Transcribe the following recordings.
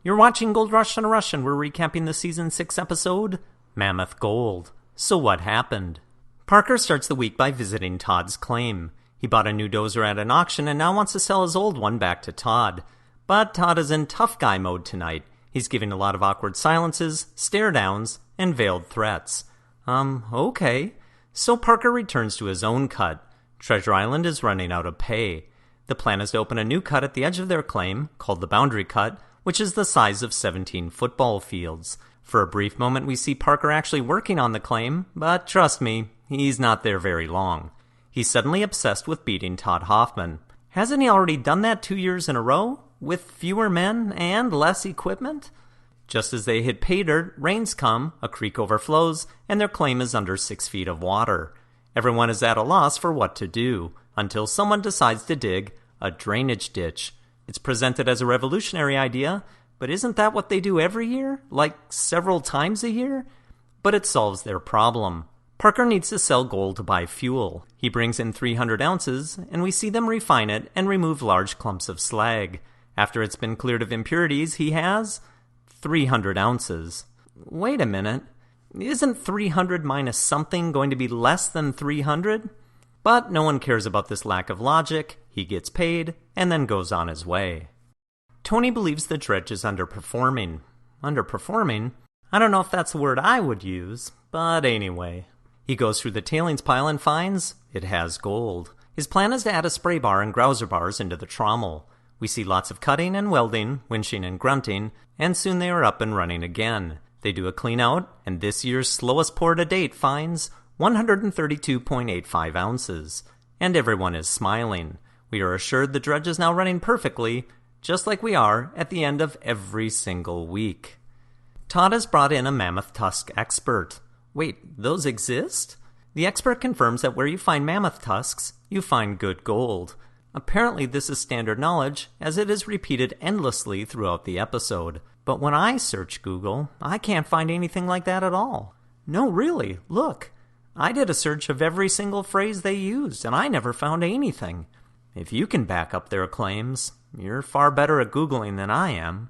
You're watching Gold Rush on a Rush, and we're recapping the Season 6 episode, Mammoth Gold. So what happened? Parker starts the week by visiting Todd's claim. He bought a new dozer at an auction and now wants to sell his old one back to Todd. But Todd is in tough guy mode tonight. He's giving a lot of awkward silences, stare-downs, and veiled threats. Okay. So Parker returns to his own cut. Treasure Island is running out of pay. The plan is to open a new cut at the edge of their claim, called the Boundary Cut, which is the size of 17 football fields. For a brief moment we see Parker actually working on the claim, but trust me, he's not there very long. He's suddenly obsessed with beating Todd HOFFMAN. Hasn't he already done that 2 years in a row? With fewer men and less equipment? Just as they hit pay dirt, rains come, a creek overflows, and their claim is under 6 feet of water. Everyone is at a loss for what to do, until someone decides to dig a drainage ditch. It's presented as a revolutionary idea, but isn't that what they do every year? Like several times a year? But it solves their problem. Parker needs to sell gold to buy fuel. He brings in 300 ounces, and we see them refine it and remove large clumps of slag. After it's been cleared of impurities, he has 300 ounces. Wait a minute. Isn't 300 minus something going to be less than 300? But no one cares about this lack of logic. He gets paid, and then goes on his way. Tony believes the dredge is underperforming. Underperforming? I don't know if that's a word I would use, but anyway. He goes through the tailings pile and finds it has gold. His plan is to add a spray bar and grouser bars into the trommel. We see lots of cutting and welding, winching and grunting, and soon they are up and running again. They do a clean out, and this year's slowest pour to date finds 132.85 ounces. And everyone is smiling. We are assured the dredge is now running perfectly, just like we are at the end of every single week. Todd has brought in a mammoth tusk expert. Wait, those exist? The expert confirms that where you find mammoth tusks, you find good gold. Apparently this is standard knowledge, as it is repeated endlessly throughout the episode. But when I search Google, I can't find anything like that at all. No, really, look. I did a search of every single phrase they used, and I never found anything. If you can back up their claims, you're far better at Googling than I am.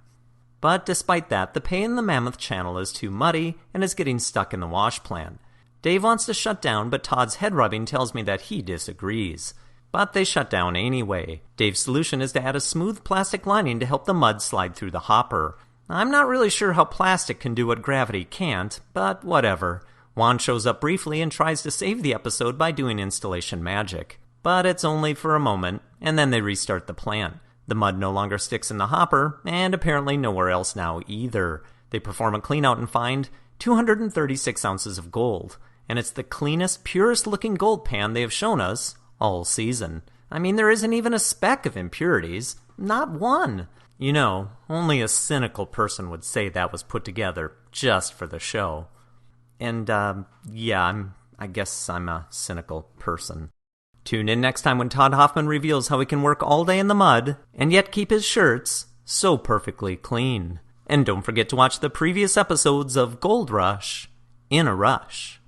But despite that, the pay in the Mammoth Channel is too muddy and is getting stuck in the wash plant. Dave wants to shut down, but Todd's head rubbing tells me that he disagrees. But they shut down anyway. Dave's solution is to add a smooth plastic lining to help the mud slide through the hopper. I'm not really sure how plastic can do what gravity can't, but whatever. Juan shows up briefly and tries to save the episode by doing installation magic. But it's only for a moment, and then they restart the plant. The mud no longer sticks in the hopper, and apparently nowhere else now either. They perform a clean-out and find 236 ounces of gold, and it's the cleanest, purest-looking gold pan they have shown us all season. I mean, there isn't even a speck of impurities. Not one. You know, only a cynical person would say that was put together just for the show. And, I guess I'm a cynical person. Tune in next time when Todd HOFFMAN reveals how he can work all day in the mud and yet keep his shirts so perfectly clean. And don't forget to watch the previous episodes of Gold Rush in a Rush.